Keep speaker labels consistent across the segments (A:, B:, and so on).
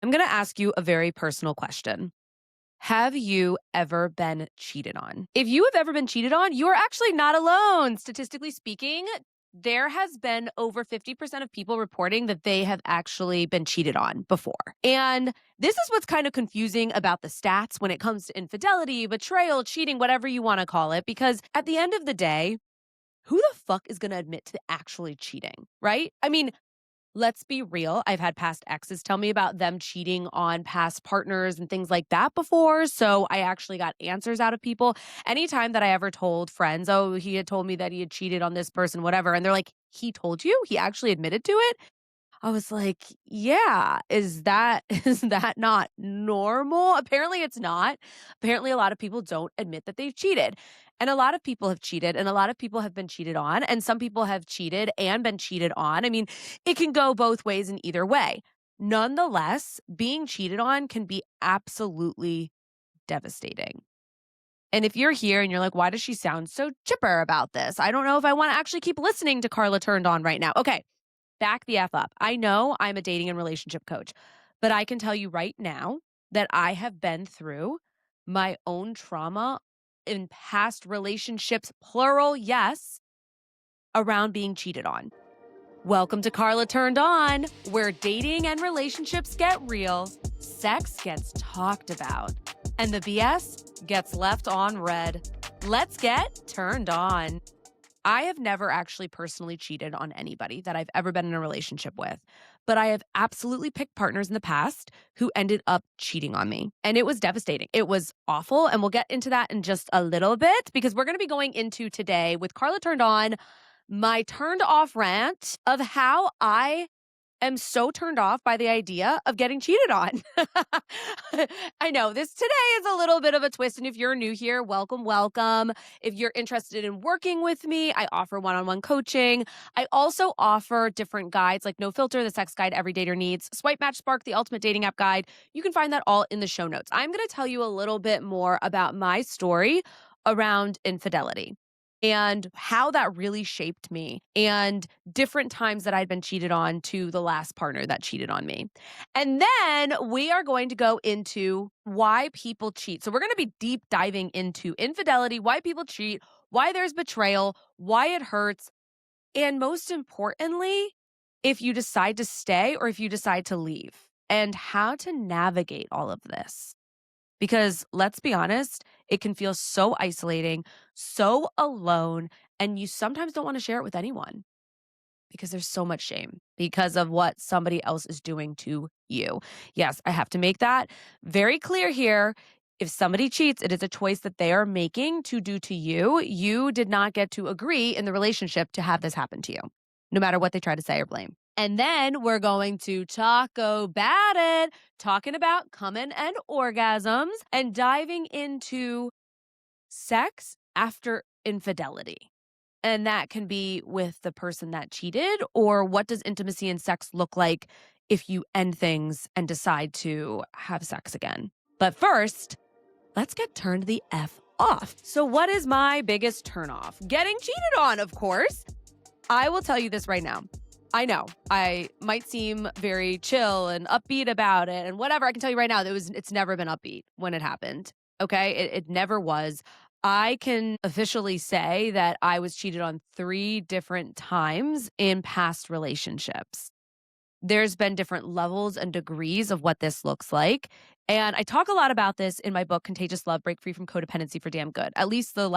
A: I'm going to ask you a very personal question. Have you ever been cheated on? If you have ever been cheated on, you are actually not alone. Statistically speaking, there has been over 50% of people reporting that they have actually been cheated on before. And this is what's kind of confusing about the stats when it comes to infidelity, betrayal, cheating, whatever you want to call it, because at the end of the day, who the fuck is going to admit to actually cheating, right? I mean, let's be real. I've had past exes tell me about them cheating on past partners and things like that before. So I actually got answers out of people. Anytime that I ever told friends, oh, he had told me that he had cheated on this person, whatever. And they're like, he told you? He actually admitted to it? I was like, yeah, is that is that not normal? Apparently it's not. Apparently a lot of people don't admit that they've cheated. And a lot of people have cheated and a lot of people have been cheated on and some people have cheated and been cheated on. I mean, it can go both ways in either way. Nonetheless, being cheated on can be absolutely devastating. And if you're here and you're like, why does she sound so chipper about this? I don't know if I want to actually keep listening to Carla Turned On right now. Okay, back the F up. I know I'm a dating and relationship coach, but I can tell you right now that I have been through my own trauma in past relationships, plural, yes, around being cheated on. Welcome to Carla Turned On, where dating and relationships get real, sex gets talked about, and the BS gets left on red. Let's get turned on. I have never actually personally cheated on anybody that I've ever been in a relationship with, but I have absolutely picked partners in the past who ended up cheating on me. And it was devastating. It was awful. And we'll get into that in just a little bit because we're going to be going into today with Carla Turned On, my turned off rant of how I am so turned off by the idea of getting cheated on. I know this today is a little bit of a twist. And if you're new here, welcome, welcome. If you're interested in working with me, I offer one-on-one coaching. I also offer different guides like No Filter, the sex guide every dater needs, Swipe Match Spark, the ultimate dating app guide. You can find that all in the show notes. I'm going to tell you a little bit more about my story around infidelity and how that really shaped me and different times that I'd been cheated on to the last partner that cheated on me. And then we are going to go into why people cheat. So we're going to be deep diving into infidelity, why people cheat, why there's betrayal, why it hurts, and most importantly, if you decide to stay or if you decide to leave and how to navigate all of this. Because let's be honest, it can feel so isolating, so alone, and you sometimes don't want to share it with anyone because there's so much shame because of what somebody else is doing to you. Yes, I have to make that very clear here. If somebody cheats, it is a choice that they are making to do to you. You did not get to agree in the relationship to have this happen to you, no matter what they try to say or blame. And then we're going to talk about it, talking about coming and orgasms and diving into sex after infidelity. And that can be with the person that cheated, or what does intimacy and sex look like if you end things and decide to have sex again. But first, let's get turned the F off. So what is my biggest turnoff? Getting cheated on, of course. I will tell you this right now. I know I might seem very chill and upbeat about it and whatever. I can tell you right now that it's never been upbeat when it happened. Okay. It never was. I can officially say that I was cheated on 3 different times in past relationships. There's been different levels and degrees of what this looks like. And I talk a lot about this in my book, Contagious Love, Break Free from Codependency for Damn Good. At least the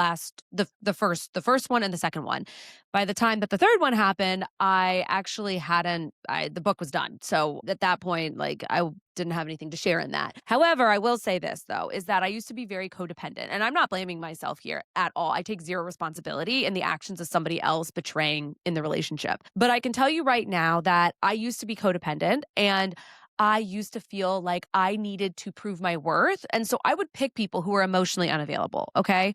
A: first one and the second one. By the time that the third one happened, I actually the book was done. So at that point, like I didn't have anything to share in that. However, I will say this though, is that I used to be very codependent and I'm not blaming myself here at all. I take zero responsibility in the actions of somebody else betraying in the relationship. But I can tell you right now that I used to be codependent and I used to feel like I needed to prove my worth. And so I would pick people who were emotionally unavailable. Okay.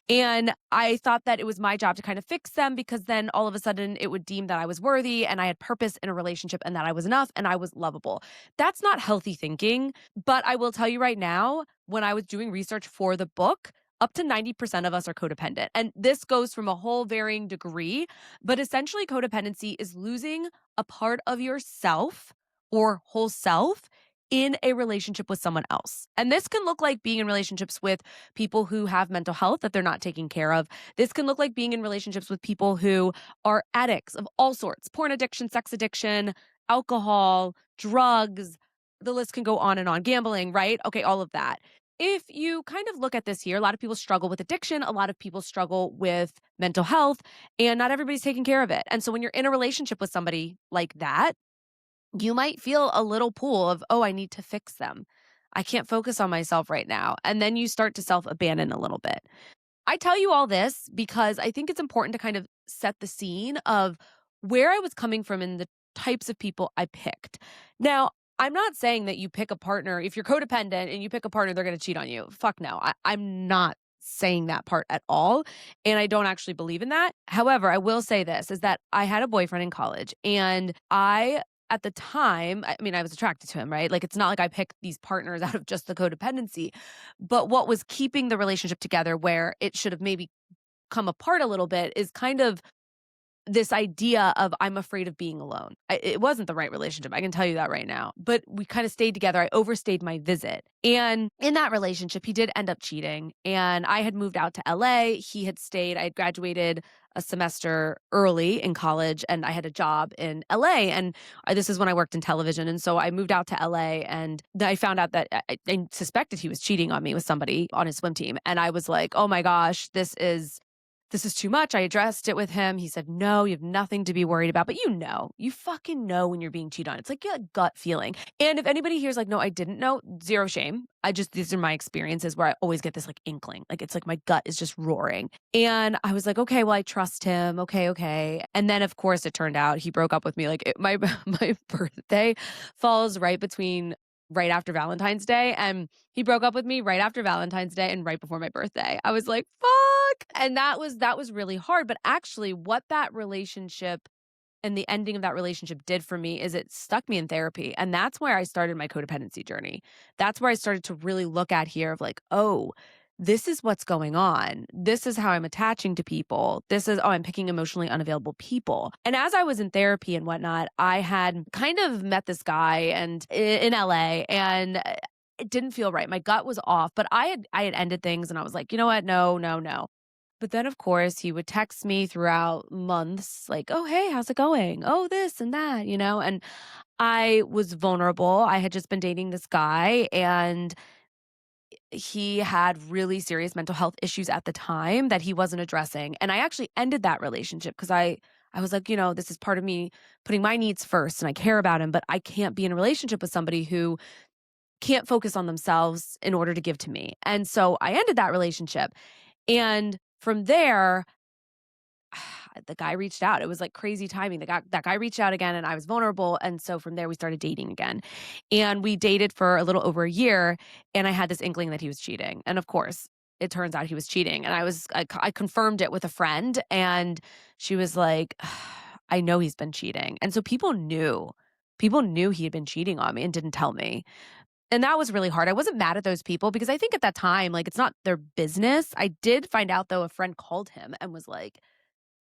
A: And I thought that it was my job to kind of fix them because then all of a sudden it would deem that I was worthy and I had purpose in a relationship and that I was enough and I was lovable. That's not healthy thinking. But I will tell you right now, when I was doing research for the book, up to 90% of us are codependent. And this goes from a whole varying degree. But essentially, codependency is losing a part of yourself or whole self in a relationship with someone else. And this can look like being in relationships with people who have mental health that they're not taking care of. This can look like being in relationships with people who are addicts of all sorts, porn addiction, sex addiction, alcohol, drugs. The list can go on and on, gambling, right? Okay, all of that. If you kind of look at this here, a lot of people struggle with addiction, a lot of people struggle with mental health, and not everybody's taking care of it. And so when you're in a relationship with somebody like that, you might feel a little pull of, oh, I need to fix them. I can't focus on myself right now. And then you start to self abandon a little bit. I tell you all this because I think it's important to kind of set the scene of where I was coming from and the types of people I picked. Now, I'm not saying that you pick a partner, if you're codependent and you pick a partner, they're going to cheat on you. Fuck no. I'm not saying that part at all. And I don't actually believe in that. However, I will say this is that I had a boyfriend in college and at the time, I mean, I was attracted to him, right? Like, it's not like I picked these partners out of just the codependency. But what was keeping the relationship together where it should have maybe come apart a little bit is kind of this idea of I'm afraid of being alone. It wasn't the right relationship. I can tell you that right now. But we kind of stayed together. I overstayed my visit. And in that relationship, he did end up cheating. And I had moved out to LA. He had stayed. I had graduated a semester early in college and I had a job in LA. And this is when I worked in television. And so I moved out to LA and I found out that I suspected he was cheating on me with somebody on his swim team. And I was like, oh my gosh, this is too much. I addressed it with him. He said, no, you have nothing to be worried about. But you fucking know when you're being cheated on. It's like a gut feeling. And if anybody here's like, no, I didn't know, zero shame. These are my experiences where I always get this like inkling. Like, it's like my gut is just roaring. And I was like, okay, well, I trust him. Okay. And then of course it turned out he broke up with me. My birthday falls right after Valentine's Day. And he broke up with me right after Valentine's Day and right before my birthday. I was like, fuck. And that was really hard. But actually, what that relationship and the ending of that relationship did for me is it stuck me in therapy. And that's where I started my codependency journey. That's where I started to really look at here of like, oh, this is what's going on. This is how I'm attaching to people. I'm picking emotionally unavailable people. And as I was in therapy and whatnot, I had kind of met this guy and in LA and it didn't feel right. My gut was off, but I had ended things and I was like, you know what? No. But then, of course, he would text me throughout months, like, oh, hey, how's it going? Oh, this and that, and I was vulnerable. I had just been dating this guy and he had really serious mental health issues at the time that he wasn't addressing. And I actually ended that relationship because I was like, this is part of me putting my needs first and I care about him, but I can't be in a relationship with somebody who can't focus on themselves in order to give to me. And so I ended that relationship. And from there, the guy reached out. It was like crazy timing. That guy reached out again and I was vulnerable. And so from there, we started dating again. And we dated for a little over a year. And I had this inkling that he was cheating. And of course, it turns out he was cheating. And I confirmed it with a friend. And she was like, I know he's been cheating. And so people knew. People knew he had been cheating on me and didn't tell me. And that was really hard. I wasn't mad at those people because I think at that time, like, it's not their business. I did find out, though, a friend called him and was like,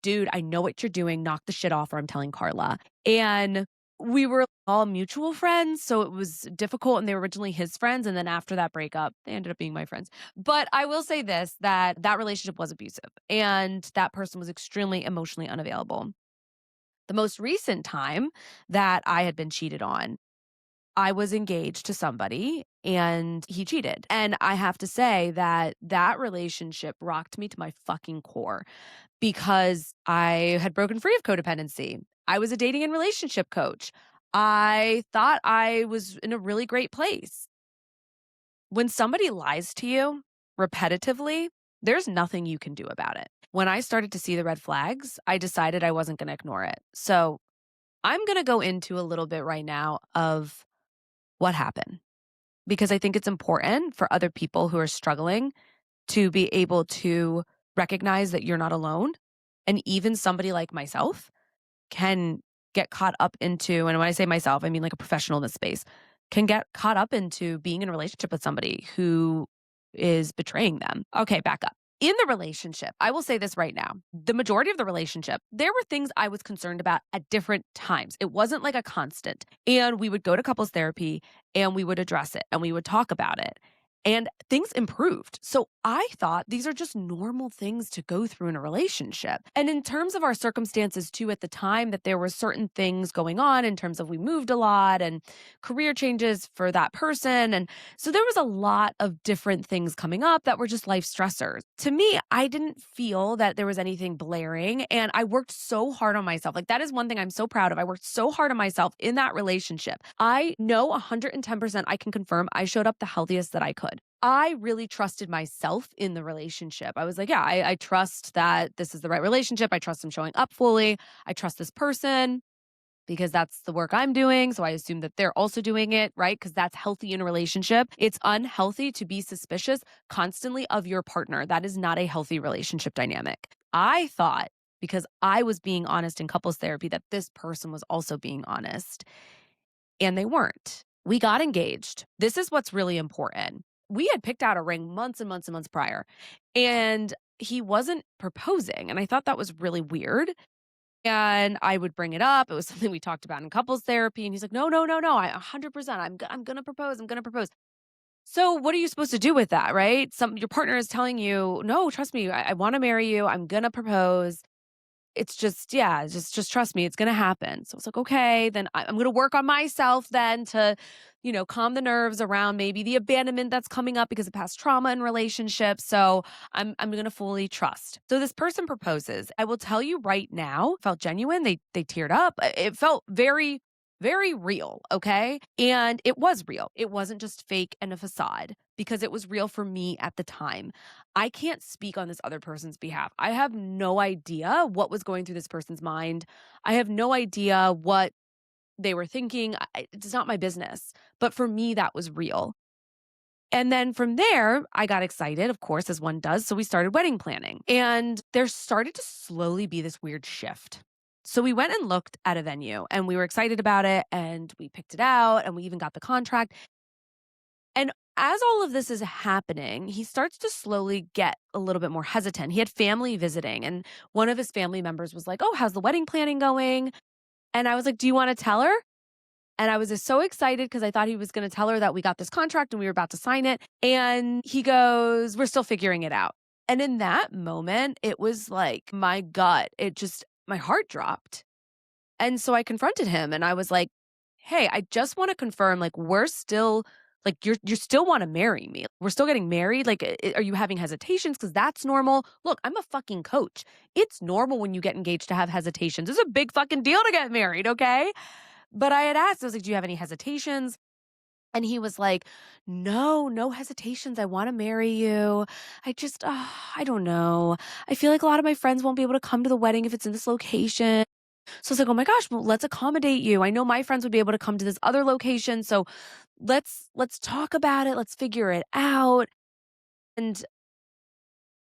A: dude, I know what you're doing. Knock the shit off or I'm telling Carla. And we were all mutual friends. So it was difficult. And they were originally his friends. And then after that breakup, they ended up being my friends. But I will say this, that relationship was abusive and that person was extremely emotionally unavailable. The most recent time that I had been cheated on, I was engaged to somebody and he cheated. And I have to say that relationship rocked me to my fucking core because I had broken free of codependency. I was a dating and relationship coach. I thought I was in a really great place. When somebody lies to you repetitively, there's nothing you can do about it. When I started to see the red flags, I decided I wasn't going to ignore it. So I'm going to go into a little bit right now of what happened because I think it's important for other people who are struggling to be able to recognize that you're not alone. And even somebody like myself can get caught up into, and when I say myself, I mean like a professional in this space, can get caught up into being in a relationship with somebody who is betraying them. Okay, back up. In the relationship, I will say this right now. The majority of the relationship, there were things I was concerned about at different times. It wasn't like a constant. And we would go to couples therapy and we would address it and we would talk about it. And things improved. So I thought these are just normal things to go through in a relationship. And in terms of our circumstances too, at the time that there were certain things going on in terms of we moved a lot and career changes for that person. And so there was a lot of different things coming up that were just life stressors. To me, I didn't feel that there was anything blaring and I worked so hard on myself. Like that is one thing I'm so proud of. I worked so hard on myself in that relationship. I know 110% I can confirm I showed up the healthiest that I could. I really trusted myself in the relationship. I was like, yeah, I trust that this is the right relationship. I trust him showing up fully. I trust this person because that's the work I'm doing. So I assume that they're also doing it, right? Because that's healthy in a relationship. It's unhealthy to be suspicious constantly of your partner. That is not a healthy relationship dynamic. I thought because I was being honest in couples therapy that this person was also being honest, and they weren't. We got engaged. This is what's really important. We had picked out a ring months and months and months prior, and he wasn't proposing. And I thought that was really weird. And I would bring it up. It was something we talked about in couples therapy. And he's like, no, no, no, no. I 100%. I'm going to propose. I'm going to propose. So what are you supposed to do with that? Right. Your partner is telling you, no, trust me. I want to marry you. I'm going to propose. It's just, yeah, just trust me, it's gonna happen. So it's like, okay, then I'm gonna work on myself then to, calm the nerves around maybe the abandonment that's coming up because of past trauma in relationships. So I'm gonna fully trust. So this person proposes. I will tell you right now, felt genuine. They teared up. It felt very, very real. Okay. And it was real. It wasn't just fake and a facade because it was real for me at the time. I can't speak on this other person's behalf. I have no idea what was going through this person's mind. I have no idea what they were thinking. It's not my business. But for me, that was real. And then from there, I got excited, of course, as one does. So we started wedding planning. And there started to slowly be this weird shift. So we went and looked at a venue and we were excited about it and we picked it out and we even got the contract. And as all of this is happening, he starts to slowly get a little bit more hesitant. He had family visiting, and one of his family members was like, oh, how's the wedding planning going? And I was like, do you want to tell her? And I was just so excited because I thought he was going to tell her that we got this contract and we were about to sign it. And he goes, we're still figuring it out. And in that moment, it was like my gut, my heart dropped. And so I confronted him and I was like, "Hey, I just want to confirm like we're still like you still want to marry me. We're still getting married. Like are you having hesitations cuz that's normal? Look, I'm a fucking coach. It's normal when you get engaged to have hesitations. It's a big fucking deal to get married, okay?" But I had asked, I was like, "Do you have any hesitations?" And he was like, "No, no hesitations. I want to marry you. I don't know. I feel like a lot of my friends won't be able to come to the wedding if it's in this location." So I was like, "Oh my gosh, well, let's accommodate you. I know my friends would be able to come to this other location. So let's talk about it. Let's figure it out." And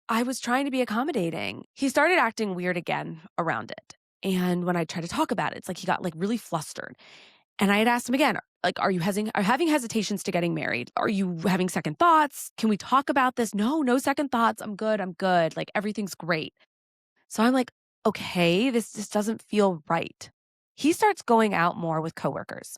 A: I was trying to be accommodating. He started acting weird again around it. And when I tried to talk about it, it's like he got like really flustered. And I had asked him again, like, are you having hesitations to getting married? Are you having second thoughts? Can we talk about this? No, no second thoughts. I'm good. I'm good. Like everything's great. So I'm like, okay, this just doesn't feel right. He starts going out more with coworkers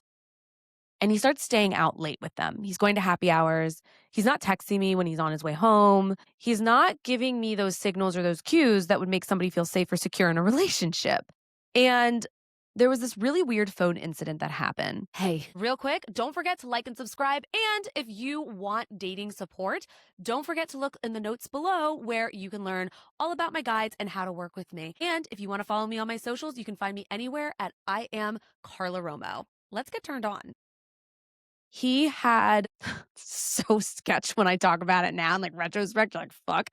A: and he starts staying out late with them. He's going to happy hours. He's not texting me when he's on his way home. He's not giving me those signals or those cues that would make somebody feel safe or secure in a relationship. And there was this really weird phone incident that happened. Hey, real quick, don't forget to like and subscribe. And if you want dating support, don't forget to look in the notes below where you can learn all about my guides and how to work with me. And if you want to follow me on my socials, you can find me anywhere at I am Carla Romo. Let's get turned on. He had so sketch when I talk about it now in like retrospect, like fuck.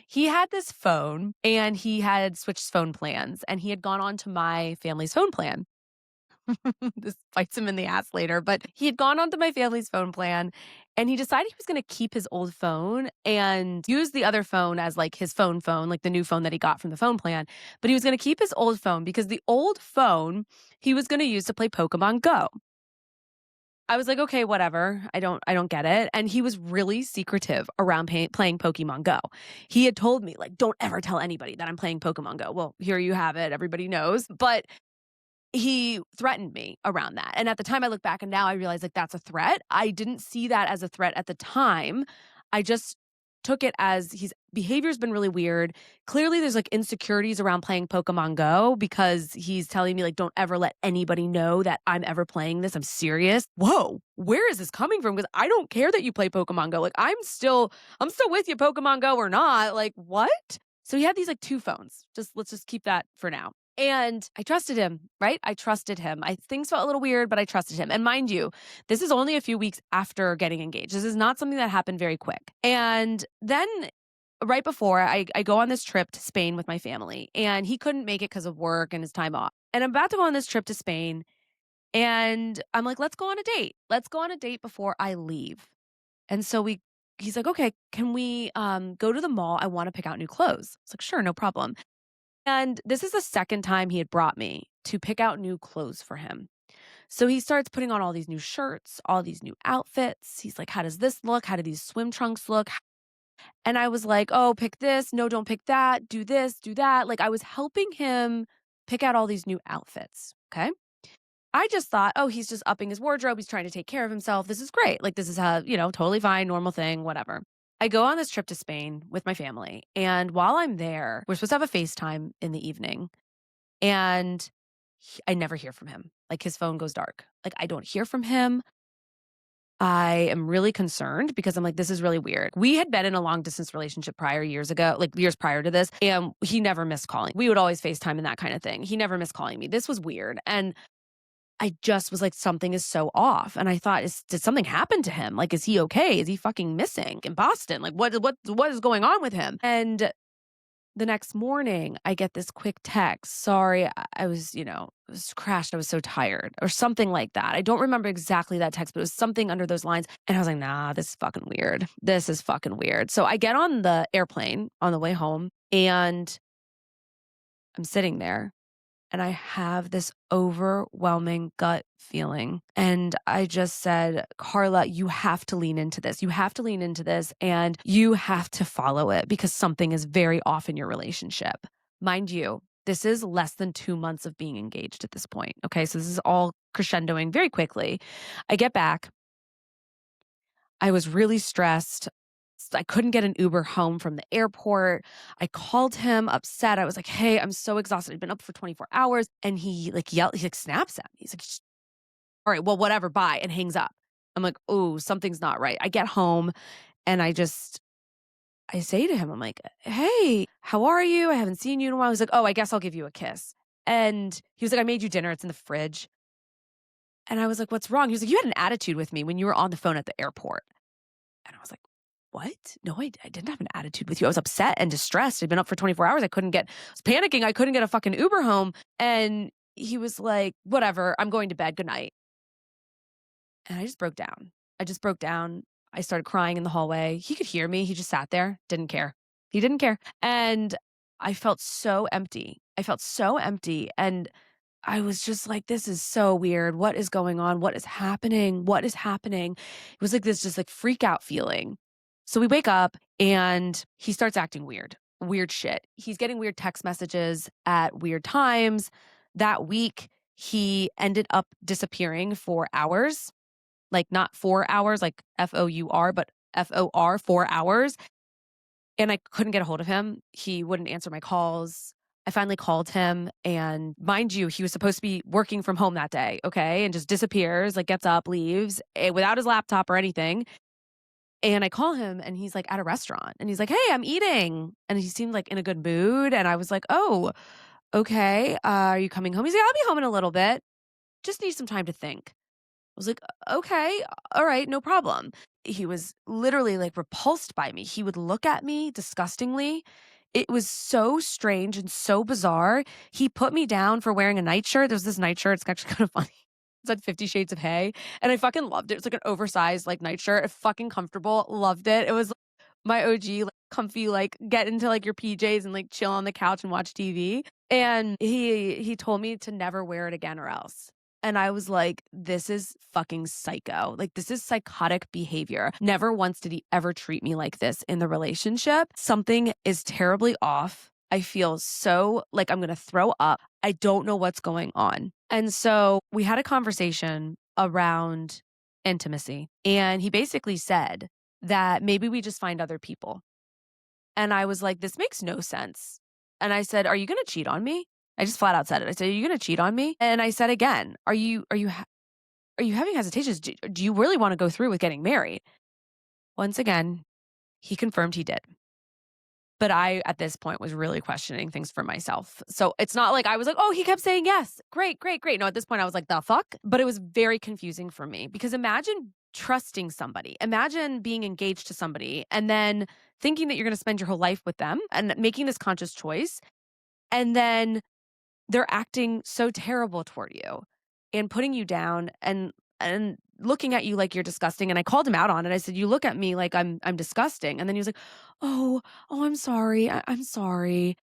A: He had this phone and he had switched phone plans and he had gone on to my family's phone plan. This bites him in the ass later, but he had gone onto my family's phone plan and he decided he was going to keep his old phone and use the other phone as like his phone, like the new phone that he got from the phone plan. But he was going to keep his old phone because the old phone he was going to use to play Pokemon Go. I was like, "Okay, whatever. I don't get it." And he was really secretive around playing Pokemon Go. He had told me, like, "Don't ever tell anybody that I'm playing Pokemon Go." Well, here you have it. Everybody knows. But he threatened me around that. And at the time I look back and now I realize like that's a threat. I didn't see that as a threat at the time. I just took it as his behavior's been really weird. Clearly there's like insecurities around playing Pokemon Go because he's telling me like don't ever let anybody know that I'm ever playing this. I'm serious. Whoa, where is this coming from? Because I don't care that you play Pokemon Go. Like I'm still with you, Pokemon Go or not. Like what? So he had these like two phones. Let's just keep that for now. And I trusted him, right? I trusted him. Things felt a little weird, but I trusted him. And mind you, this is only a few weeks after getting engaged. This is not something that happened very quick. And then right before I go on this trip to Spain with my family, and he couldn't make it because of work and his time off. And I'm about to go on this trip to Spain, and I'm like, let's go on a date. Let's go on a date before I leave. And so he's like, okay, can we go to the mall? I want to pick out new clothes. It's like, sure, no problem. And this is the second time he had brought me to pick out new clothes for him. So he starts putting on all these new shirts, all these new outfits. He's like, how does this look? How do these swim trunks look? And I was like, oh, pick this. No, don't pick that. Do this, do that. Like I was helping him pick out all these new outfits. Okay. I just thought, oh, he's just upping his wardrobe. He's trying to take care of himself. This is great. Like this is how, totally fine, normal thing, whatever. I go on this trip to Spain with my family. And while I'm there, we're supposed to have a FaceTime in the evening. And I never hear from him. Like his phone goes dark. Like I don't hear from him. I am really concerned because I'm like, this is really weird. We had been in a long distance relationship years ago, like years prior to this, and he never missed calling. We would always FaceTime and that kind of thing. He never missed calling me. This was weird. And I just was like, something is so off. And I thought, did something happen to him? Like, is he okay? Is he fucking missing in Boston? Like, what is going on with him? And the next morning, I get this quick text. Sorry, I was, it was crashed. I was so tired or something like that. I don't remember exactly that text, but it was something under those lines. And I was like, nah, this is fucking weird. This is fucking weird. So I get on the airplane on the way home and I'm sitting there and I have this overwhelming gut feeling. And I just said, Carla, you have to lean into this. You have to lean into this and you have to follow it because something is very off in your relationship. Mind you, this is less than 2 months of being engaged at this point. Okay. So this is all crescendoing very quickly. I get back. I was really stressed. I couldn't get an Uber home from the airport. I called him upset. I was like, hey, I'm so exhausted. I've been up for 24 hours. And he like he like snaps at me. He's like, all right, well, whatever, bye, and hangs up. I'm like, oh, something's not right. I get home and I say to him, I'm like, hey, how are you? I haven't seen you in a while. He's like, oh, I guess I'll give you a kiss. And he was like, I made you dinner. It's in the fridge. And I was like, what's wrong? He was like, you had an attitude with me when you were on the phone at the airport. And I was like, what? No, I didn't have an attitude with you. I was upset and distressed. I'd been up for 24 hours. I was panicking. I couldn't get a fucking Uber home. And he was like, whatever, I'm going to bed. Good night. And I just broke down. I started crying in the hallway. He could hear me. He just sat there, didn't care. He didn't care. And I felt so empty. And I was just like, this is so weird. What is going on? What is happening? What is happening? It was like this just like freak out feeling. So we wake up and he starts acting weird shit. He's getting weird text messages at weird times. That week, he ended up disappearing for hours, like not 4 hours, like FOUR, but FOR, 4 hours. And I couldn't get a hold of him. He wouldn't answer my calls. I finally called him and mind you, he was supposed to be working from home that day. Okay. And just disappears, like gets up, leaves without his laptop or anything. And I call him and he's like at a restaurant and he's like, hey, I'm eating. And he seemed like in a good mood. And I was like, oh, okay. Are you coming home? He's like, I'll be home in a little bit. Just need some time to think. I was like, okay, all right, no problem. He was literally like repulsed by me. He would look at me disgustingly. It was so strange and so bizarre. He put me down for wearing a nightshirt. There was this nightshirt. It's actually kind of funny. It's like 50 Shades of Hay. And I fucking loved it. It's like an oversized like nightshirt. Fucking comfortable. Loved it. It was my OG, like comfy, like get into like your PJs and like chill on the couch and watch TV. And he told me to never wear it again or else. And I was like, this is fucking psycho. Like, this is psychotic behavior. Never once did he ever treat me like this in the relationship. Something is terribly off. I feel so like I'm going to throw up. I don't know what's going on. And so we had a conversation around intimacy. And he basically said that maybe we just find other people. And I was like, this makes no sense. And I said, are you going to cheat on me? I just flat out said it. I said, are you going to cheat on me? And I said again, are you having hesitations? Do you really want to go through with getting married? Once again, he confirmed he did. But I, at this point, was really questioning things for myself. So it's not like I was like, oh, he kept saying yes. Great, great, great. No, at this point, I was like, the fuck? But it was very confusing for me because imagine trusting somebody. Imagine being engaged to somebody and then thinking that you're going to spend your whole life with them and making this conscious choice. And then they're acting so terrible toward you and putting you down and looking at you like you're disgusting. And I called him out on it. I said, you look at me like I'm disgusting. And then he was like, oh, I'm sorry. I'm sorry.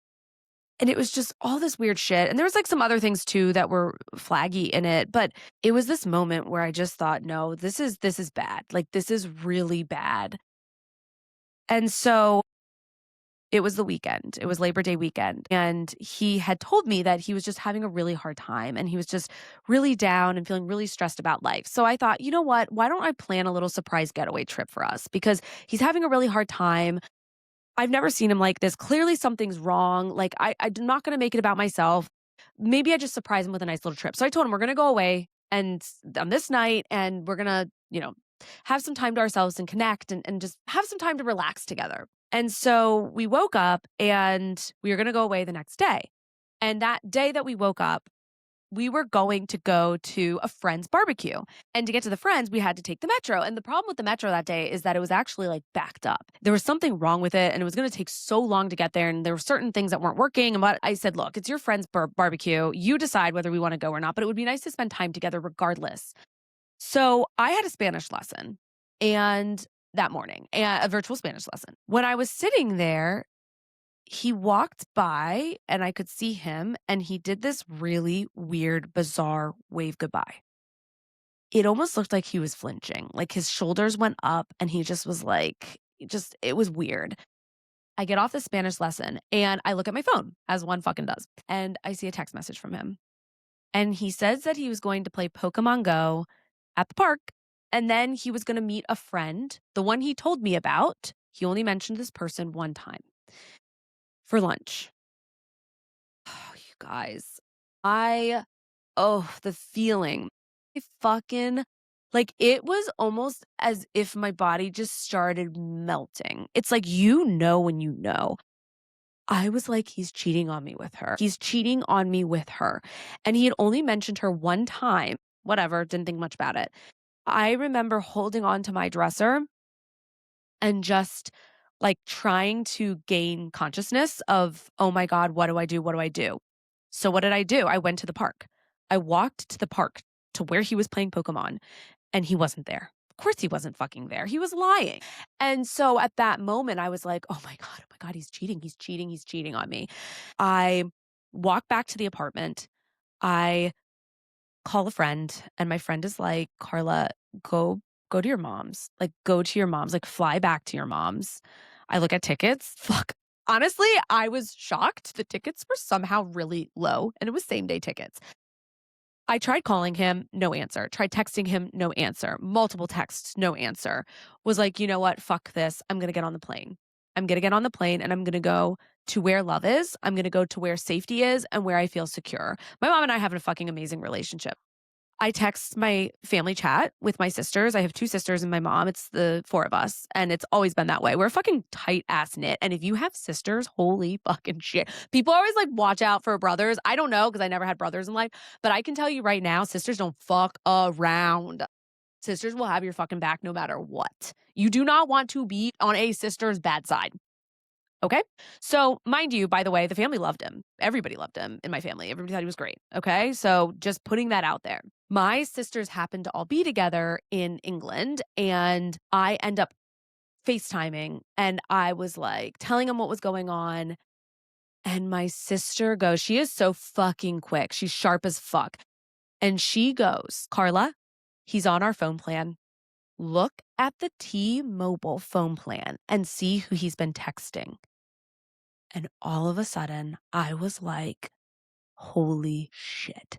A: And it was just all this weird shit. And there was like some other things too that were flaggy in it. But it was this moment where I just thought, no, this is bad. Like, this is really bad. And so it was the weekend. It was Labor Day weekend. And he had told me that he was just having a really hard time and he was just really down and feeling really stressed about life. So I thought, you know what? Why don't I plan a little surprise getaway trip for us? Because he's having a really hard time. I've never seen him like this. Clearly something's wrong. Like, I'm not going to make it about myself. Maybe I just surprise him with a nice little trip. So I told him we're going to go away and on this night and we're going to, have some time to ourselves and connect and just have some time to relax together. And so we woke up and we were going to go away the next day. And that day that we woke up, we were going to go to a friend's barbecue. And to get to the friends, we had to take the metro. And the problem with the metro that day is that it was actually like backed up. There was something wrong with it and it was going to take so long to get there. And there were certain things that weren't working. And I said, look, it's your friend's barbecue. You decide whether we want to go or not, but it would be nice to spend time together regardless. So I had a Spanish lesson and that morning, a virtual Spanish lesson. When I was sitting there, he walked by and I could see him and he did this really weird, bizarre wave goodbye. It almost looked like he was flinching, like his shoulders went up and he just was like, it was weird. I get off the Spanish lesson and I look at my phone, as one fucking does, and I see a text message from him. And he says that he was going to play Pokemon Go at the park. And then he was going to meet a friend, the one he told me about. He only mentioned this person one time for lunch. Oh, you guys, the feeling. It was almost as if my body just started melting. It's like, when you know. I was like, he's cheating on me with her. He's cheating on me with her. And he had only mentioned her one time. Whatever, didn't think much about it. I remember holding on to my dresser and just like trying to gain consciousness of, oh my God, what do I do? What do I do? So what did I do? I went to the park. I walked to the park to where he was playing Pokemon and he wasn't there. Of course he wasn't fucking there. He was lying. And so at that moment, I was like, oh my God, he's cheating. He's cheating. He's cheating on me. I walk back to the apartment. I call a friend and my friend is like, Carla, go to your mom's. Like, go to your mom's. Like, fly back to your mom's. I look at tickets. Fuck. Honestly, I was shocked. The tickets were somehow really low and it was same day tickets. I tried calling him, no answer. Tried texting him, no answer. Multiple texts, no answer. Was like, you know what? Fuck this. I'm going to get on the plane. I'm going to get on the plane and I'm going to go to where love is. I'm going to go to where safety is and where I feel secure. My mom and I have a fucking amazing relationship. I text my family chat with my sisters. I have 2 sisters and my mom. It's the 4 of us. And it's always been that way. We're a fucking tight ass knit. And if you have sisters, holy fucking shit. People always like watch out for brothers. I don't know because I never had brothers in life. But I can tell you right now, sisters don't fuck around. Sisters will have your fucking back no matter what. You do not want to be on a sister's bad side. Okay. So mind you, by the way, the family loved him. Everybody loved him in my family. Everybody thought he was great. Okay. So just putting that out there. My sisters happen to all be together in England and I end up FaceTiming and I was like telling them what was going on. And my sister goes, she is so fucking quick. She's sharp as fuck. And she goes, Carla, he's on our phone plan. Look at the T-Mobile phone plan and see who he's been texting. And all of a sudden, I was like, holy shit.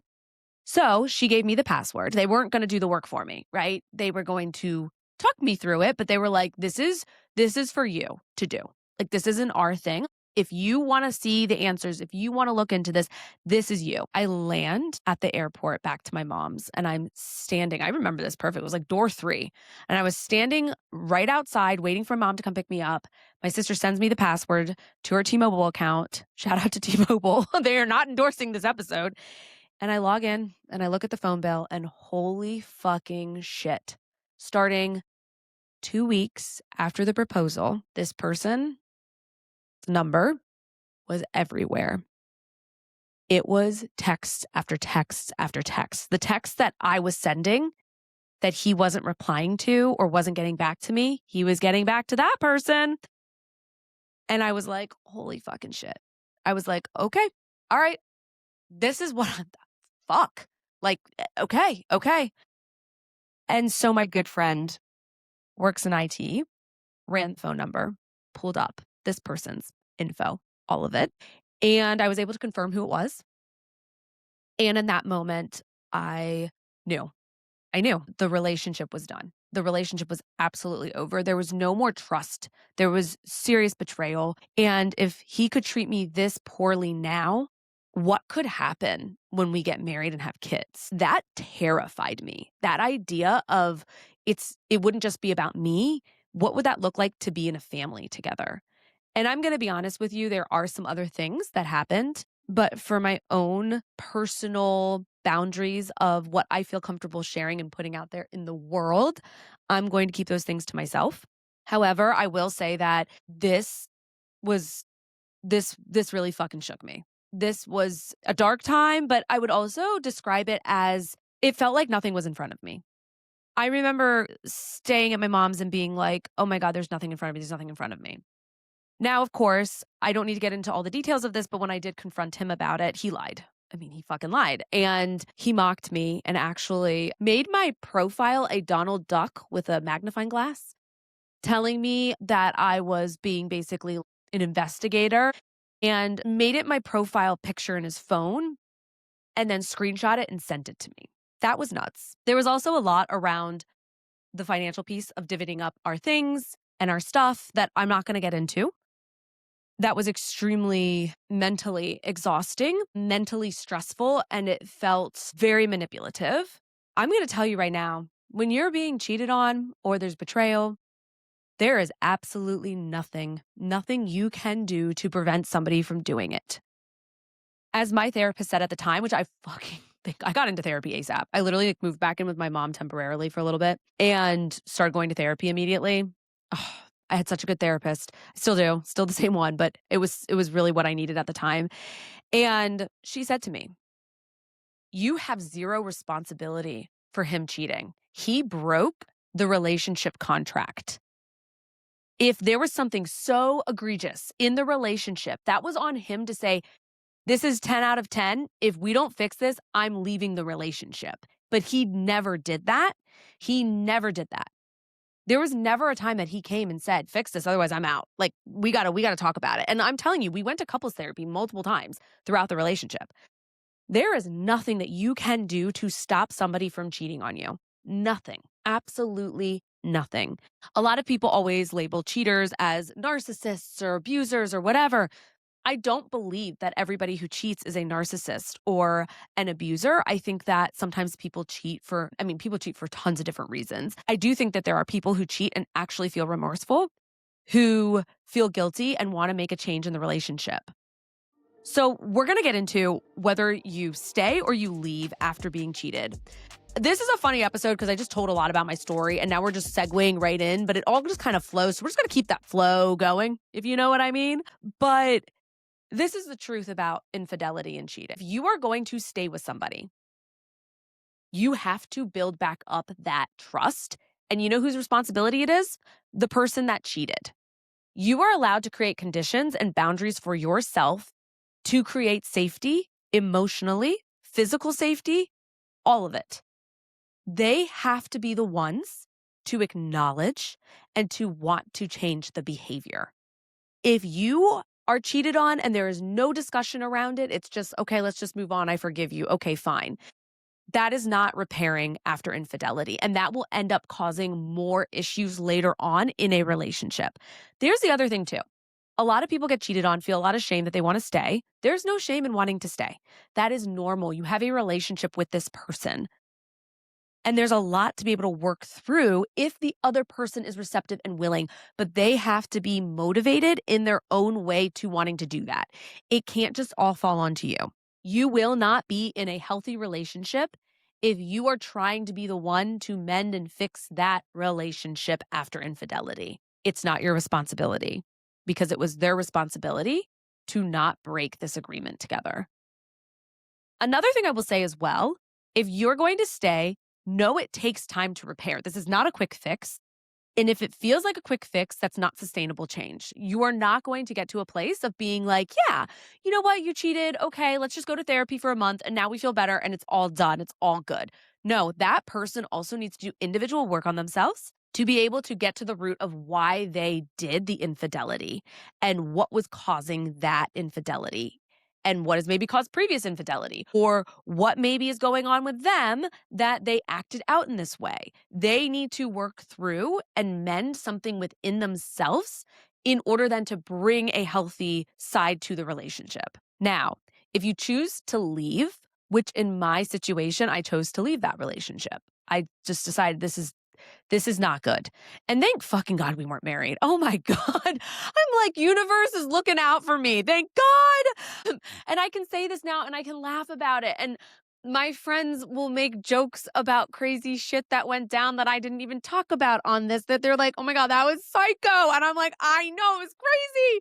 A: So she gave me the password. They weren't going to do the work for me, right? They were going to talk me through it, but they were like, this is for you to do. Like, this isn't our thing. If you want to see the answers, if you want to look into this, this is you. I land at the airport back to my mom's and I'm standing. I remember this perfect. It was like door 3. And I was standing right outside waiting for mom to come pick me up. My sister sends me the password to her T-Mobile account. Shout out to T-Mobile. They are not endorsing this episode. And I log in and I look at the phone bill and holy fucking shit. Starting 2 weeks after the proposal, this person's number was everywhere. It was text after text after text. The text that I was sending that he wasn't replying to or wasn't getting back to me, he was getting back to that person. And I was like, holy fucking shit. I was like, okay, all right, this is what I'm, fuck. Like, okay. And so my good friend works in IT, ran the phone number, pulled up this person's info, all of it. And I was able to confirm who it was. And in that moment, I knew the relationship was done. The relationship was absolutely over. There was no more trust. There was serious betrayal. And if he could treat me this poorly now, what could happen when we get married and have kids? That terrified me. That idea of it wouldn't just be about me. What would that look like to be in a family together? And I'm going to be honest with you, there are some other things that happened, but for my own personal boundaries of what I feel comfortable sharing and putting out there in the world, I'm going to keep those things to myself. However, I will say that this really fucking shook me. This was a dark time, but I would also describe it as it felt like nothing was in front of me. I remember staying at my mom's and being like, oh my God, there's nothing in front of me. There's nothing in front of me. Now, of course, I don't need to get into all the details of this, but when I did confront him about it, he lied. I mean, he fucking lied. And he mocked me and actually made my profile a Donald Duck with a magnifying glass, telling me that I was being basically an investigator and made it my profile picture in his phone and then screenshot it and sent it to me. That was nuts. There was also a lot around the financial piece of dividing up our things and our stuff that I'm not going to get into. That was extremely mentally exhausting, mentally stressful, and it felt very manipulative. I'm going to tell you right now, when you're being cheated on or there's betrayal, there is absolutely nothing you can do to prevent somebody from doing it. As my therapist said at the time, which I fucking think I got into therapy ASAP. I literally moved back in with my mom temporarily for a little bit and started going to therapy immediately. Oh, I had such a good therapist. I still do, still the same one, but it was really what I needed at the time. And she said to me, you have zero responsibility for him cheating. He broke the relationship contract. If there was something so egregious in the relationship, that was on him to say, this is 10 out of 10. If we don't fix this, I'm leaving the relationship. But he never did that. He never did that. There was never a time that he came and said, fix this, otherwise I'm out. Like, we gotta talk about it. And I'm telling you, we went to couples therapy multiple times throughout the relationship. There is nothing that you can do to stop somebody from cheating on you. Nothing. Absolutely nothing. A lot of people always label cheaters as narcissists or abusers or whatever. I don't believe that everybody who cheats is a narcissist or an abuser. I think that sometimes people cheat for tons of different reasons. I do think that there are people who cheat and actually feel remorseful, who feel guilty and want to make a change in the relationship. So we're going to get into whether you stay or you leave after being cheated. This is a funny episode because I just told a lot about my story and now we're just segueing right in, but it all just kind of flows. So we're just going to keep that flow going, if you know what I mean. But this is the truth about infidelity and cheating. If you are going to stay with somebody, you have to build back up that trust. And you know whose responsibility it is? The person that cheated. You are allowed to create conditions and boundaries for yourself to create safety, emotionally, physical safety, all of it. They have to be the ones to acknowledge and to want to change the behavior. If you are cheated on and there is no discussion around it, it's just, okay, let's just move on. I forgive you. Okay, fine. That is not repairing after infidelity. And that will end up causing more issues later on in a relationship. There's the other thing too. A lot of people get cheated on, feel a lot of shame that they want to stay. There's no shame in wanting to stay. That is normal. You have a relationship with this person. And there's a lot to be able to work through if the other person is receptive and willing, but they have to be motivated in their own way to wanting to do that. It can't just all fall onto you. You will not be in a healthy relationship if you are trying to be the one to mend and fix that relationship after infidelity. It's not your responsibility because it was their responsibility to not break this agreement together. Another thing I will say as well, if you're going to stay, know it takes time to repair. This is not a quick fix. And if it feels like a quick fix, that's not sustainable change. You are not going to get to a place of being like, yeah, you know what? You cheated. Okay, let's just go to therapy for a month and now we feel better and it's all done. It's all good. No, that person also needs to do individual work on themselves to be able to get to the root of why they did the infidelity and what was causing that infidelity and what has maybe caused previous infidelity or what maybe is going on with them that they acted out in this way. They need to work through and mend something within themselves in order then to bring a healthy side to the relationship. Now, if you choose to leave, which in my situation, I chose to leave that relationship. I just decided this is not good. And thank fucking God we weren't married. Oh my God. I'm like, universe is looking out for me. Thank God. And I can say this now and I can laugh about it. And my friends will make jokes about crazy shit that went down that I didn't even talk about on this, that they're like, oh my God, that was psycho. And I'm like, I know, it was crazy.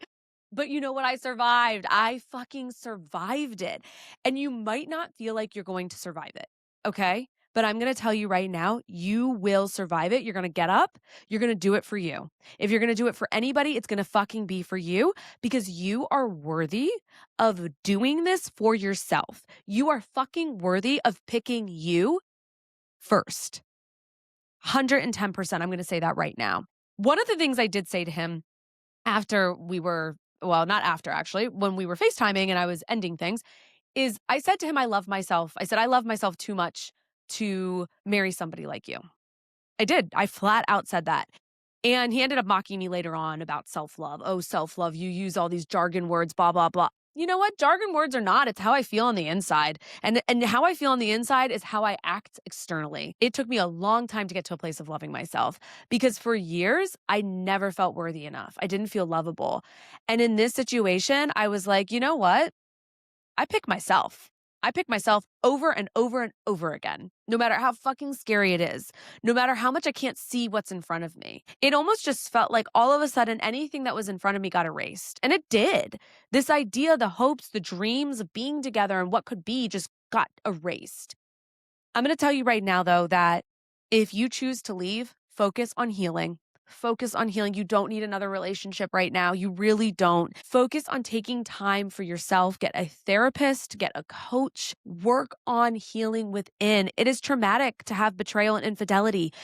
A: But you know what? I survived. I fucking survived it. And you might not feel like you're going to survive it. Okay? But I'm going to tell you right now, you will survive it. You're going to get up. You're going to do it for you. If you're going to do it for anybody, it's going to fucking be for you because you are worthy of doing this for yourself. You are fucking worthy of picking you first. 110%. I'm going to say that right now. One of the things I did say to him after we were, well, not after actually, when we were FaceTiming and I was ending things, is I said to him, I love myself. I said, I love myself too much to marry somebody like you. I did. I flat out said that. And he ended up mocking me later on about self-love. Oh, self-love. You use all these jargon words, blah, blah, blah. You know what? Jargon words are not. It's how I feel on the inside. And how I feel on the inside is how I act externally. It took me a long time to get to a place of loving myself because for years, I never felt worthy enough. I didn't feel lovable. And in this situation, I was like, you know what? I pick myself. I pick myself over and over and over again, no matter how fucking scary it is, no matter how much I can't see what's in front of me. It almost just felt like all of a sudden anything that was in front of me got erased. And it did. This idea, the hopes, the dreams of being together and what could be just got erased. I'm going to tell you right now, though, that if you choose to leave, focus on healing. Focus on healing. You don't need another relationship right now. You really don't. Focus on taking time for yourself. Get a therapist, get a coach, work on healing within. It is traumatic to have betrayal and infidelity.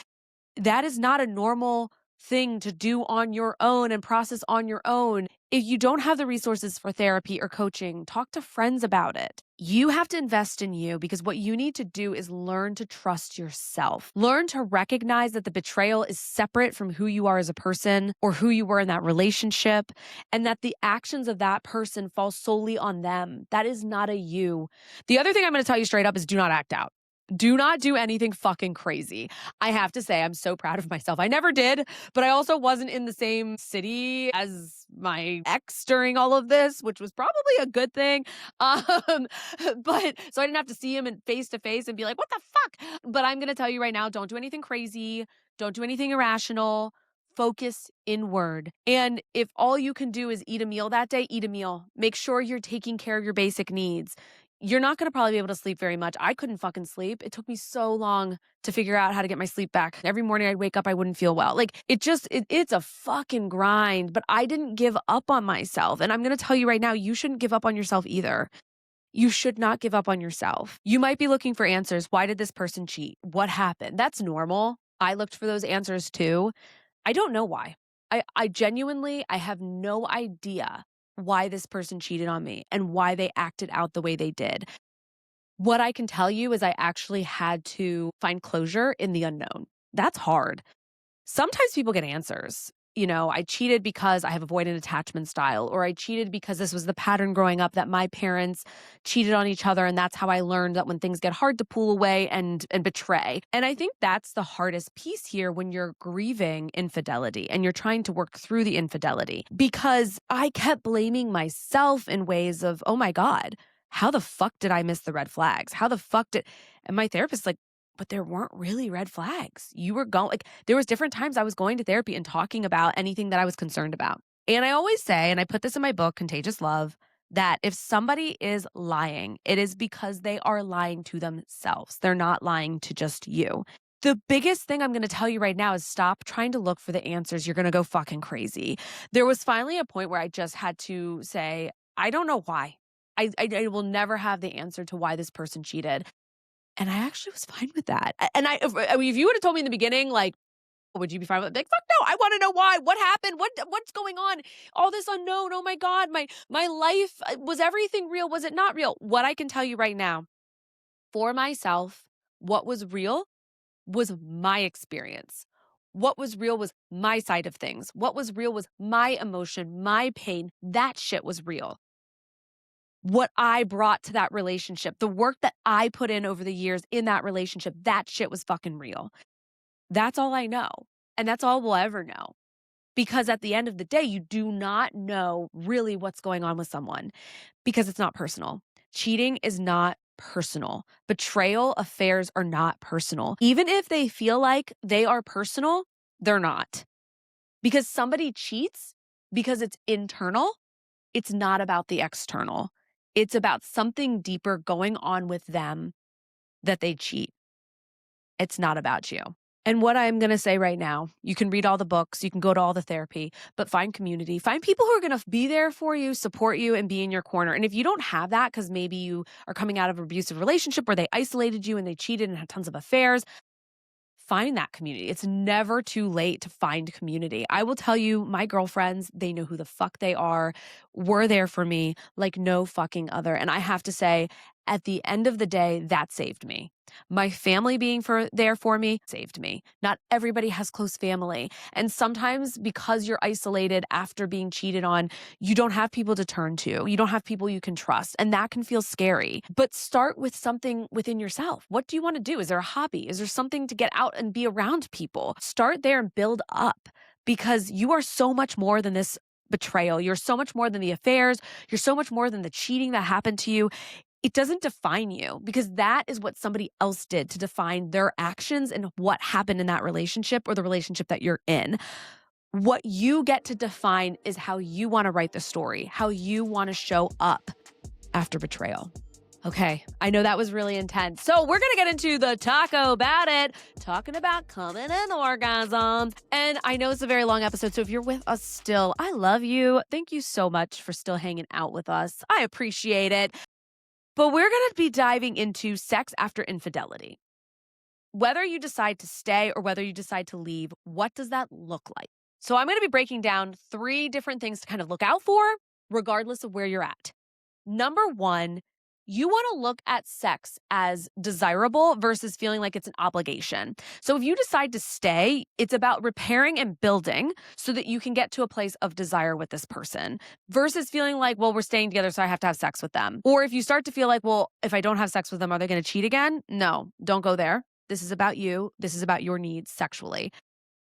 A: That is not a normal thing to do on your own and process on your own. If you don't have the resources for therapy or coaching, talk to friends about it. You have to invest in you because what you need to do is learn to trust yourself. Learn to recognize that the betrayal is separate from who you are as a person or who you were in that relationship, and that the actions of that person fall solely on them. That is not a you. The other thing I'm going to tell you straight up is do not act out. Do not do anything fucking crazy. I have to say, I'm so proud of myself. I never did, but I also wasn't in the same city as my ex during all of this, which was probably a good thing. But so I didn't have to see him in face to face and be like, what the fuck? But I'm going to tell you right now, don't do anything crazy. Don't do anything irrational. Focus inward. And if all you can do is eat a meal that day, eat a meal. Make sure you're taking care of your basic needs. You're not going to probably be able to sleep very much. I couldn't fucking sleep. It took me so long to figure out how to get my sleep back. Every morning I'd wake up, I wouldn't feel well. Like it's a fucking grind, but I didn't give up on myself. And I'm going to tell you right now, you shouldn't give up on yourself either. You should not give up on yourself. You might be looking for answers. Why did this person cheat? What happened? That's normal. I looked for those answers too. I don't know why. I genuinely, I have no idea why this person cheated on me and why they acted out the way they did. What I can tell you is I actually had to find closure in the unknown. That's hard. Sometimes people get answers. I cheated because I have avoidant attachment style, or I cheated because this was the pattern growing up that my parents cheated on each other. And that's how I learned that when things get hard to pull away and betray. And I think that's the hardest piece here when you're grieving infidelity and you're trying to work through the infidelity, because I kept blaming myself in ways of, oh my God, how the fuck did I miss the red flags? How the fuck did, and my therapist like, but there weren't really red flags. You were going, like, there was different times I was going to therapy and talking about anything that I was concerned about. And I always say, and I put this in my book, Contagious Love, that if somebody is lying, it is because they are lying to themselves. They're not lying to just you. The biggest thing I'm going to tell you right now is stop trying to look for the answers. You're going to go fucking crazy. There was finally a point where I just had to say, I don't know why. I will never have the answer to why this person cheated. And I actually was fine with that. And if you would have told me in the beginning, like, would you be fine with it? Like, fuck no, I want to know why. What happened? What's going on? All this unknown. Oh my God, my life, was everything real? Was it not real? What I can tell you right now, for myself, what was real was my experience. What was real was my side of things. What was real was my emotion, my pain. That shit was real. What I brought to that relationship, the work that I put in over the years in that relationship, that shit was fucking real. That's all I know. And that's all we'll ever know. Because at the end of the day, you do not know really what's going on with someone because it's not personal. Cheating is not personal. Betrayal, affairs are not personal. Even if they feel like they are personal, they're not. Because somebody cheats because it's internal, it's not about the external. It's about something deeper going on with them that they cheat. It's not about you. And what I'm going to say right now, you can read all the books, you can go to all the therapy, but find community. Find people who are going to be there for you, support you, and be in your corner. And if you don't have that, because maybe you are coming out of an abusive relationship where they isolated you and they cheated and had tons of affairs, find that community. It's never too late to find community. I will tell you, my girlfriends, they know who the fuck they are, were there for me like no fucking other. And I have to say, at the end of the day, that saved me. My family being there for me saved me. Not everybody has close family. And sometimes because you're isolated after being cheated on, you don't have people to turn to. You don't have people you can trust. And that can feel scary. But start with something within yourself. What do you want to do? Is there a hobby? Is there something to get out and be around people? Start there and build up, because you are so much more than this betrayal. You're so much more than the affairs. You're so much more than the cheating that happened to you. It doesn't define you, because that is what somebody else did to define their actions and what happened in that relationship or the relationship that you're in. What you get to define is how you want to write the story, how you want to show up after betrayal. Okay, I know that was really intense. So we're going to get into the taco about it, talking about coming and orgasms. And I know it's a very long episode, so if you're with us still, I love you. Thank you so much for still hanging out with us. I appreciate it. But we're going to be diving into sex after infidelity. Whether you decide to stay or whether you decide to leave, what does that look like? So I'm going to be breaking down 3 different things to kind of look out for, regardless of where you're at. Number 1, you want to look at sex as desirable versus feeling like it's an obligation. So if you decide to stay, it's about repairing and building so that you can get to a place of desire with this person versus feeling like, well, we're staying together, so I have to have sex with them. Or if you start to feel like, well, if I don't have sex with them, are they going to cheat again? No, don't go there. This is about you. This is about your needs sexually.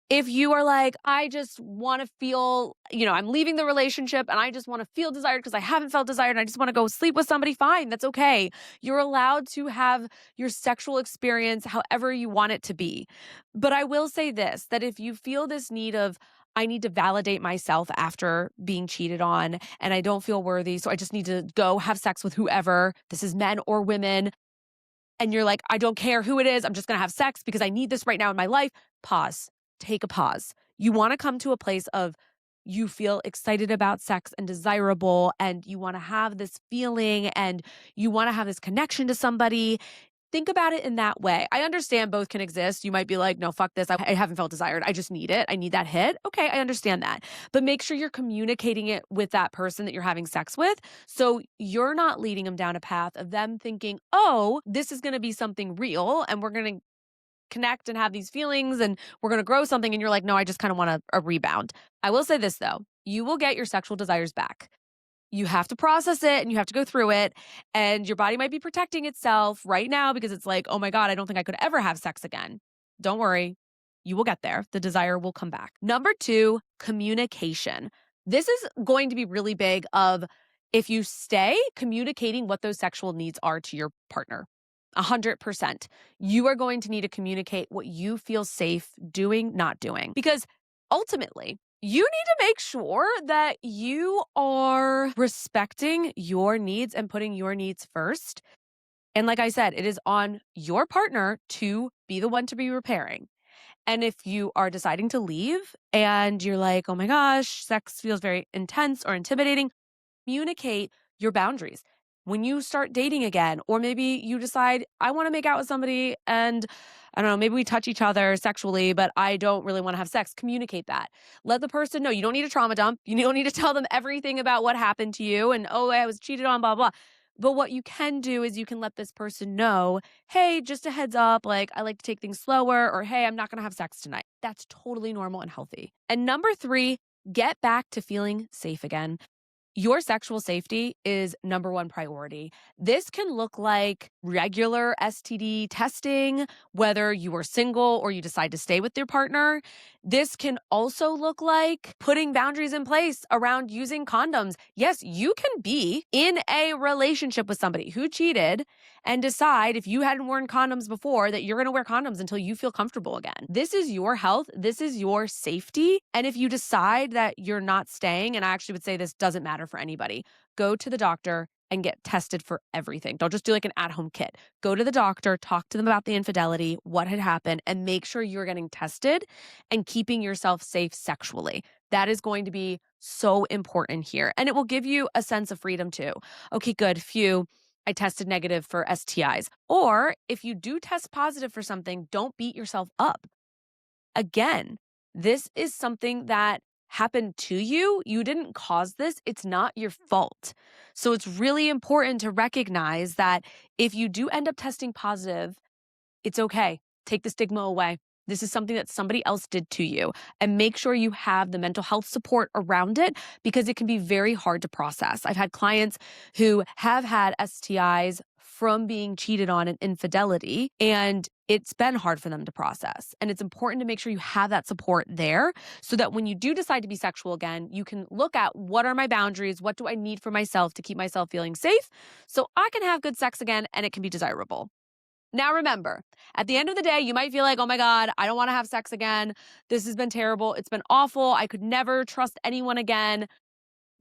A: If you are like, I just want to feel, I'm leaving the relationship and I just want to feel desired because I haven't felt desired and I just want to go sleep with somebody, fine, that's okay. You're allowed to have your sexual experience however you want it to be. But I will say this, that if you feel this need of, I need to validate myself after being cheated on and I don't feel worthy, so I just need to go have sex with whoever, this is men or women, and you're like, I don't care who it is, I'm just going to have sex because I need this right now in my life, pause. Take a pause. You want to come to a place of you feel excited about sex and desirable, and you want to have this feeling and you want to have this connection to somebody. Think about it in that way. I understand both can exist. You might be like, no, fuck this. I haven't felt desired. I just need it. I need that hit. Okay, I understand that. But make sure you're communicating it with that person that you're having sex with. So you're not leading them down a path of them thinking, oh, this is going to be something real and we're going to connect and have these feelings and we're going to grow something. And you're like, no, I just kind of want a rebound. I will say this though, you will get your sexual desires back. You have to process it and you have to go through it. And your body might be protecting itself right now because it's like, oh my God, I don't think I could ever have sex again. Don't worry. You will get there. The desire will come back. Number 2, communication. This is going to be really big of if you stay communicating what those sexual needs are to your partner. 100%. You are going to need to communicate what you feel safe doing, not doing. Because ultimately, you need to make sure that you are respecting your needs and putting your needs first. And like I said, it is on your partner to be the one to be repairing. And if you are deciding to leave and you're like, oh my gosh, sex feels very intense or intimidating, communicate your boundaries. When you start dating again, or maybe you decide, I want to make out with somebody and I don't know, maybe we touch each other sexually, but I don't really want to have sex. Communicate that. Let the person know. You don't need a trauma dump. You don't need to tell them everything about what happened to you and, oh, I was cheated on, blah, blah. But what you can do is you can let this person know, hey, just a heads up, like I like to take things slower, or hey, I'm not going to have sex tonight. That's totally normal and healthy. And number 3, get back to feeling safe again. Your sexual safety is number 1 priority. This can look like regular STD testing, whether you are single or you decide to stay with your partner. This can also look like putting boundaries in place around using condoms. Yes, you can be in a relationship with somebody who cheated and decide if you hadn't worn condoms before that you're going to wear condoms until you feel comfortable again. This is your health. This is your safety. And if you decide that you're not staying, and I actually would say this doesn't matter for anybody, go to the doctor and get tested for everything. Don't just do like an at-home kit. Go to the doctor, talk to them about the infidelity, what had happened, and make sure you're getting tested and keeping yourself safe sexually. That is going to be so important here. And it will give you a sense of freedom too. Okay, good. Phew. I tested negative for STIs. Or if you do test positive for something, don't beat yourself up. Again, this is something that happened to you. You didn't cause this. It's not your fault. So it's really important to recognize that if you do end up testing positive, it's okay. Take the stigma away. This is something that somebody else did to you, and make sure you have the mental health support around it because it can be very hard to process. I've had clients who have had STIs from being cheated on and infidelity, and it's been hard for them to process. And it's important to make sure you have that support there so that when you do decide to be sexual again, you can look at what are my boundaries? What do I need for myself to keep myself feeling safe so I can have good sex again and it can be desirable. Now, remember, at the end of the day, you might feel like, oh my God, I don't want to have sex again. This has been terrible. It's been awful. I could never trust anyone again.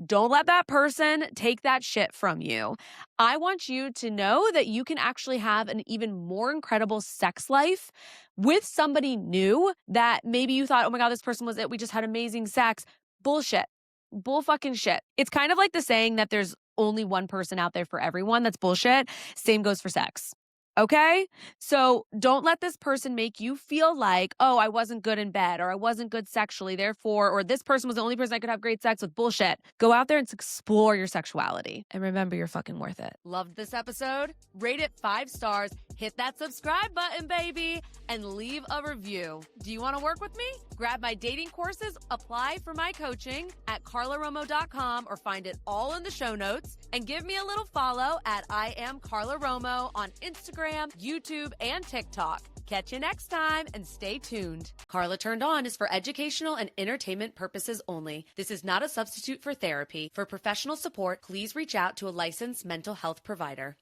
A: Don't let that person take that shit from you. I want you to know that you can actually have an even more incredible sex life with somebody new that maybe you thought, oh my God, this person was it. We just had amazing sex. Bullshit. Bull fucking shit. It's kind of like the saying that there's only one person out there for everyone. That's bullshit. Same goes for sex. Okay? So don't let this person make you feel like, oh, I wasn't good in bed or I wasn't good sexually, therefore, or this person was the only person I could have great sex with. Bullshit. Go out there and explore your sexuality. And remember, you're fucking worth it. Loved this episode? Rate it 5 stars, hit that subscribe button, baby, and leave a review. Do you want to work with me? Grab my dating courses, apply for my coaching at carlaromo.com or find it all in the show notes, and give me a little follow at I am Carla Romo on Instagram, YouTube, and TikTok. Catch you next time and stay tuned. Carla Turned On is for educational and entertainment purposes only. This is not a substitute for therapy. For professional support, please reach out to a licensed mental health provider.